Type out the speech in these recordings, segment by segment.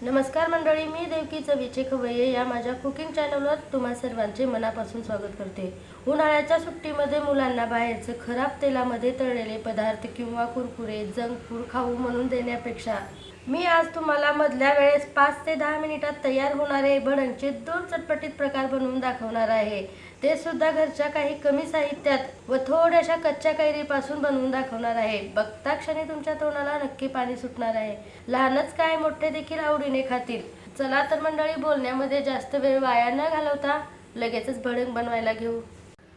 नमस्कार मंडळी, मी देवकी चवीचे खवय्ये या माझ्या कुकिंग चॅनलवर तुम्हा सर्वांचे मनापासून स्वागत करते। उन्हाळ्याच्या सुट्टीमध्ये मुलांना बाहेरचे खराब तेलामध्ये तळलेले पदार्थ किंवा कुरकुरे जंक फूड खाऊ म्हणून देण्यापेक्षा मी आज तुम्हाला मधल्या वेळेस 5 ते 10 मिनिटात तयार होणारे भडंगचे 2 चटपटीत प्रकार बनवून दाखवणार आहे। ते सुद्धा घरच्या काही कमी साहित्यात व थोड्याशा कच्च्या कैरीपासून बनवून दाखवणार आहे। बघता क्षणी तुमच्या तोंडाला नक्की पाणी सुटणार आहे। लहानच काय मोठे देखील आवडीने खातील। चला तर मंडळी, बोलण्यामध्ये जास्त वेळ वाया न घालवता लगेचच भडंग बनवायला घेऊ।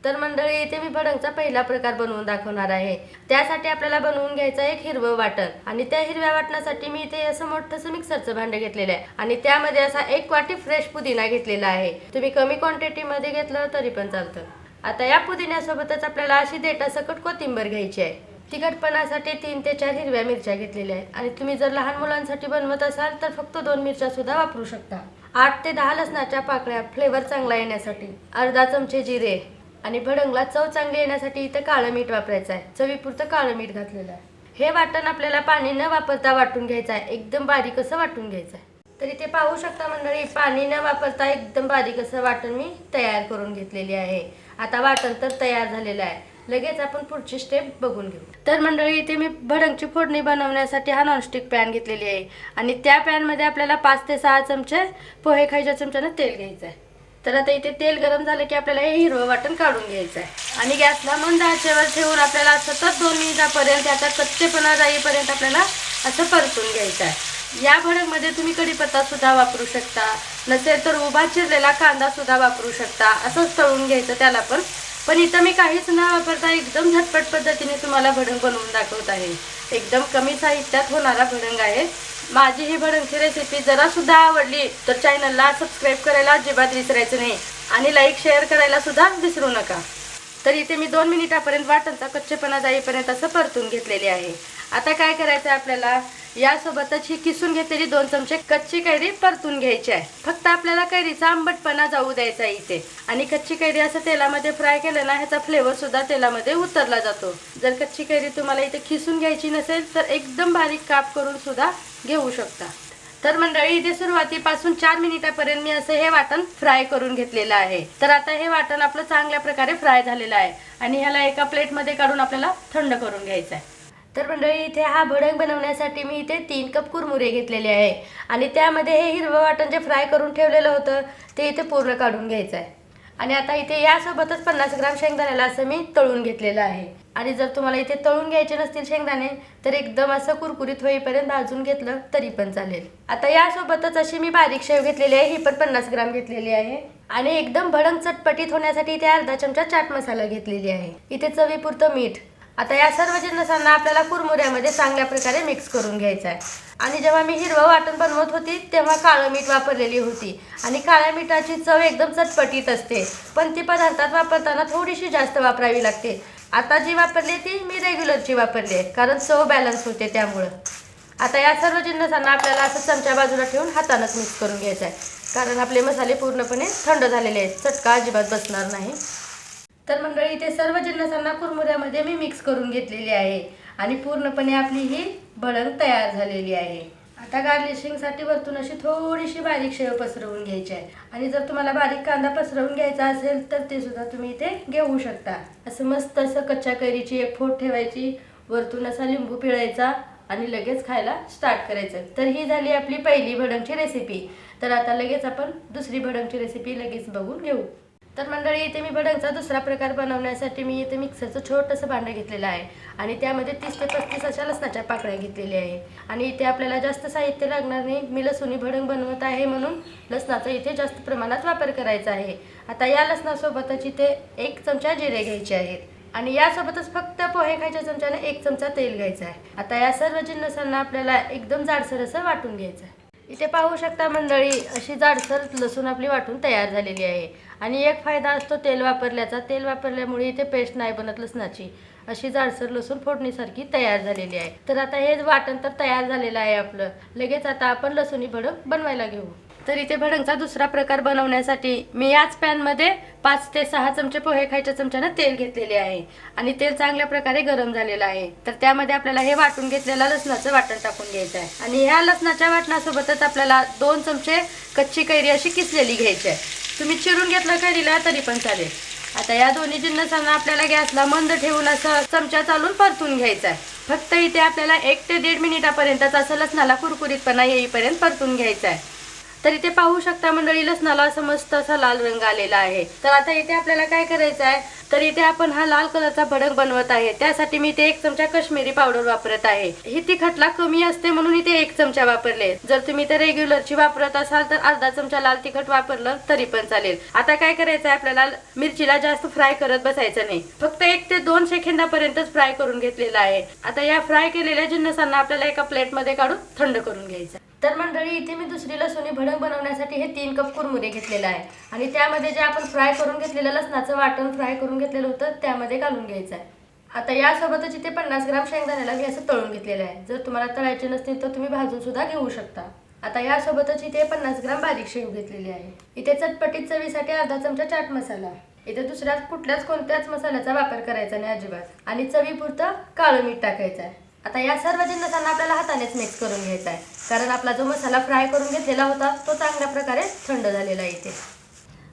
तर मंडळी, इथे मी भडंगचा पहिला प्रकार बनवून दाखवणार आहे। त्यासाठी आपल्याला बनवून घ्यायचं एक हिरवं वाटण आणि त्या हिरव्या वाटणासाठी मी इथे असं मोठंसं मिक्सरचं भांडं घेतलेलं आहे आणि त्यामध्ये असा 1 वाटी फ्रेश पुदिना घेतलेला आहे। तुम्ही कमी क्वांटिटीमध्ये घेतलं तरी पण चालतं। आता या पुदिन्यासोबतच आपल्याला अशी देठासकट कोथिंबीर घ्यायची आहे। तिखटपणासाठी 3 ते 4 हिरव्या मिरच्या घेतलेल्या आहेत आणि तुम्ही जर लहान मुलांसाठी बनवत असाल तर फक्त 2 मिरच्या सुद्धा वापरू शकता। 8 ते 10 लसणाच्या पाकळ्या फ्लेवर चांगला येण्यासाठी, अर्धा चमचे जिरे आणि भडंगला चव चांगली येण्यासाठी इथे काळं मीठ वापरायचं आहे। चवीपुरतं काळं मीठ घातलेलं आहे। हे वाटण आपल्याला पाणी न वापरता वाटून घ्यायचं आहे। एकदम बारीक असं वाटून घ्यायचं आहे। तर इथे पाहू शकता मंडळी, पाणी न वापरता एकदम बारीक असं वाटण मी तयार करून घेतलेली आहे। आता वाटण तर तयार झालेलं आहे। लगेच आपण पुढची स्टेप बघून घेऊ। तर मंडळी, इथे मी भडंगची फोडणी बनवण्यासाठी हा नॉनस्टिक पॅन घेतलेली आहे आणि त्या पॅनमध्ये आपल्याला 5 ते 6 चमचे पोहे खायच्या चमच्याने तेल घ्यायचं आहे। तर आता इथे तेल गरम झालं की आपल्याला हे हिरवं वाटण काढून घ्यायचं आहे आणि गॅसला मंद आचेवर ठेवून आपल्याला सतत 2 मिनिटापर्यंत त्याचा कच्चेपणा जाईपर्यंत आपल्याला असं परतून घ्यायचं आहे। या भडंगमध्ये तुम्ही कढीपत्ता सुद्धा वापरू शकता, नसेल तर उभा चिरलेला कांदा सुद्धा वापरू शकता। असंच तळून घ्यायचं त्याला पण इथं मी काहीच न वापरता एकदम झटपट पद्धतीने तुम्हाला भडंग बनवून दाखवत आहे। एकदम कमी साहित्यात होणारा भडंग आहे। माझी ही भडंगची रेसिपी जरा सुद्धा आवडली तर चॅनलला सबस्क्राईब करायला अजिबात विसरायचं नाही आणि लाईक शेअर करायला सुद्धा विसरू नका। तर इथे मी 2 मिनिटापर्यंत वाटणचा कच्चेपणा जाईपर्यंत असं परतून घेतलेले आहे। आता काय करायचं आहे, आपल्याला यासोबतच ही किसून घेतलेली 2 चमचे कच्ची कैरी परतून घ्यायची आहे। फक्त आपल्याला कैरीचा आंबटपणा जाऊ द्यायचा आहे इथे। आणि कच्ची कैरी असं तेलामध्ये फ्राय केलं ना, ह्याचा फ्लेवर सुद्धा तेलामध्ये उतरला जातो। जर कच्ची कैरी तुम्हाला इथे किसून घ्यायची नसेल तर एकदम बारीक काप करून सुद्धा घेऊ शकता। तर मंडळी, इथे सुरुवातीपासून 4 मिनिटापर्यंत मी असं हे वाटण फ्राय करून घेतलेलं आहे। तर आता हे वाटण आपलं चांगल्या प्रकारे फ्राय झालेलं आहे आणि ह्याला एका प्लेटमध्ये काढून आपल्याला थंड करून घ्यायचं आहे। तर मंडळी, इथे हा भडंग बनवण्यासाठी मी इथे 3 कप कुरमुरे घेतलेले आहे आणि त्यामध्ये हे हिरवं वाटण जे फ्राय करून ठेवलेलं होतं ते इथे पूर्ण काढून घ्यायचं आहे। आणि आता इथे यासोबतच 50 ग्राम शेंगदाण्याला असं मी तळून घेतलेलं आहे। आणि जर तुम्हाला इथे तळून घ्यायचे नसतील शेंगदाणे तर एकदम असं कुरकुरीत होईपर्यंत भाजून घेतलं तरी पण चालेल। आता यासोबतच अशी मी बारीक शेव घेतलेली आहे, ही पण 50 ग्राम घेतलेली आहे। आणि एकदम भडंग चटपटीत होण्यासाठी इथे अर्धा चमचा चाट मसाला घेतलेली आहे। इथे चवीपुरतं मीठ। आता या सर्व जिन्नसांना आपल्याला कुरमुऱ्यामध्ये चांगल्या प्रकारे मिक्स करून घ्यायचं आहे। आणि जेव्हा मी हिरवं वाटण बनवत होती तेव्हा काळं मीठ वापरलेली होती आणि काळ्या मिठाची चव एकदम चटपटीत असते, पण ती पदार्थात वापरताना थोडीशी जास्त वापरावी लागते। आता जी वापरली ती मी रेग्युलरची वापरली आहे, कारण चव बॅलन्स होते त्यामुळं। आता या सर्व जिन्नसांना आपल्याला असं चमच्या बाजूला ठेवून हातानंच मिक्स करून घ्यायचं आहे, कारण आपले मसाले पूर्णपणे थंड झालेले आहेत, चटका अजिबात बसणार नाही। तर मंडळी, इथे सर्व जिन्नसांना कुरमुऱ्यामध्ये मी मिक्स करून घेतलेली आहे आणि पूर्णपणे आपली ही भडंग तयार झालेली आहे। आता गार्निशिंगसाठी वरतून अशी थोडीशी बारीक शेव पसरवून घ्यायची आहे आणि जर तुम्हाला बारीक कांदा पसरवून घ्यायचा असेल तर ते सुद्धा तुम्ही इथे घेऊ शकता। असं मस्त असं कच्च्या कैरीची एक फोड ठेवायची, वरतून असा लिंबू पिळायचा आणि लगेच खायला स्टार्ट करायचं। तर ही झाली आपली पहिली भडंगची रेसिपी। तर आता लगेच आपण दुसरी भडंगची रेसिपी लगेच बघून घेऊ। तर मंडळी, इथे मी भडंगचा दुसरा प्रकार बनवण्यासाठी मी इथे मिक्सरचं छोटंसं भांडं घेतलेलं आहे आणि त्यामध्ये 30 ते 35 अशा लसणाच्या पाकळ्या घेतलेल्या आहे। आणि इथे आपल्याला जास्त साहित्य लागणार नाही, मी लसुणी भडंग बनवत आहे म्हणून लसणाचा इथे जास्त प्रमाणात वापर करायचा आहे। आता या लसणासोबतच इथे 1 चमचा जिरे घ्यायचे आहेत आणि यासोबतच फक्त पोहे खायच्या चमच्याने 1 चमचा तेल घ्यायचं आहे। आता या सर्व जिन्नसांना आपल्याला एकदम जाडसर असं वाटून घ्यायचं आहे। इथे पाहू शकता मंडळी, अशी जाडसर लसूण आपली वाटून तयार झालेली आहे। आणि एक फायदा असतो तेल वापरल्याचा, तेल वापरल्यामुळे इथे पेस्ट नाही बनत लसणाची, अशी जाडसर लसूण फोडणीसारखी तयार झालेली आहे। तर आता हे वाटण तर तयार झालेलं आहे आपलं। लगेच आता आपण लसुणी भडंग बनवायला घेऊ। तर इथे भडंगचा दुसरा प्रकार बनवण्यासाठी मी याच पॅनमध्ये 5 ते 6 चमचे पोहे खायच्या चमच्यानं तेल घेतलेले आहे आणि तेल चांगल्या प्रकारे गरम झालेलं आहे. तर त्यामध्ये आपल्याला हे वाटून घेतलेलं लसणाचं वाटण टाकून घ्यायचं आहे आणि ह्या लसणाच्या वाटणासोबतच आपल्याला 2 चमचे कच्ची कैरी अशी किसलेली घ्यायची आहे. तुम्ही चिरून घेतलं कैरीला तरी पण चालेल. आता या दोन्ही जिन्नसांना आपल्याला गॅसला मंद ठेवून असं चमचा चालून परतून घ्यायचा आहे. फक्त इथे आपल्याला 1 ते 1.5 मिनिटापर्यंत असं लसणाला कुरकुरीतपणा येईपर्यंत परतून घ्यायचा आहे. तर इथे पाहू शकता मंडळी, लसणाला असं मस्त असा लाल रंग आलेला आहे. तर आता इथे आपल्याला काय करायचं आहे, तर इथे आपण हा लाल कलरचा भडंग बनवत आहे. त्यासाठी मी इथे 1 चमचा काश्मीरी पावडर वापरत आहे. ही तिखटला कमी असते म्हणून इथे 1 चमचा वापरले. जर तुम्ही इथे रेग्युलरची वापरत असाल तर अर्धा चमचा लाल तिखट वापरलं तरी पण चालेल. आता काय करायचं आहे, आपल्याला मिरचीला जास्त फ्राय करत बसायचं नाही. फक्त 1 ते 2 सेकंदापर्यंतच फ्राय करून घेतलेला आहे. आता या फ्राय केलेल्या जिन्नसांना आपल्याला एका प्लेटमध्ये काढून थंड करून घ्यायचं. तर मंडळी, इथे मी दुसरी लसुणी भडंग बनवण्यासाठी हे 3 कप कुरमुरे घेतलेला आहे आणि त्यामध्ये जे आपण फ्राय करून घेतलेलं लसणाचं वाटण फ्राय करून घेतलेलं होतं त्यामध्ये घालून घ्यायचं आहे. आता यासोबतच इथे 50 ग्राम शेंगदाण्याला मी असं तळून घेतलेलं आहे. जर तुम्हाला तळायचे नसतील तर तुम्ही भाजून सुद्धा घेऊ शकता. आता यासोबतच इथे 50 ग्राम बारीक शेंग घेतलेली आहे. इथे चटपटीत चवीसाठी अर्धा चमचा चाट मसाला. इथे दुसऱ्याच कोणत्याच मसाल्याचा वापर करायचा नाही अजिबात आणि चवीपुरतं काळं मीठ टाकायचं आहे. आता या सर्व जिन्नसांना आपल्याला हातानेच मिक्स करून घ्यायचा आहे, कारण आपला जो मसाला फ्राय करून घेतलेला होता तो चांगल्या प्रकारे थंड झालेला आहे इथे.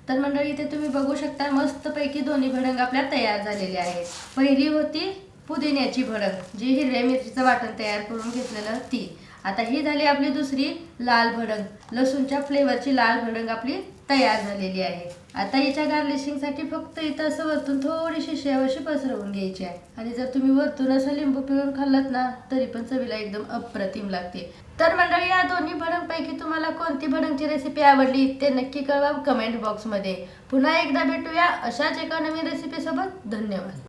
तर मंडळी, इथे तुम्ही बघू शकता मस्तपैकी दोन्ही भडंग आपल्या तयार झालेले आहेत. पहिली होती पुदिन्याची भडंग, जी हिरव्या मिरचीचं वाटण तयार करून घेतलेलं ती. आता ही झाली आपली दुसरी लाल भडंग, लसूणच्या फ्लेवरची लाल भडंग आपली तयार झालेली आहे. आता याच्या गार्निशिंगसाठी फक्त इथं असं वरतून थोडीशी शेवशी पसरवून घ्यायची आहे आणि जर तुम्ही वरतून असं लिंबू पिळून खाल्लात ना तरी पण चवीला एकदम अप्रतिम लागते. तर मंडळी, या दोन्ही भडंगपैकी तुम्हाला कोणती भडंगची रेसिपी आवडली ते नक्की कळवा कमेंट बॉक्समध्ये. पुन्हा एकदा भेटूया अशाच एका नवीन रेसिपीसोबत. धन्यवाद.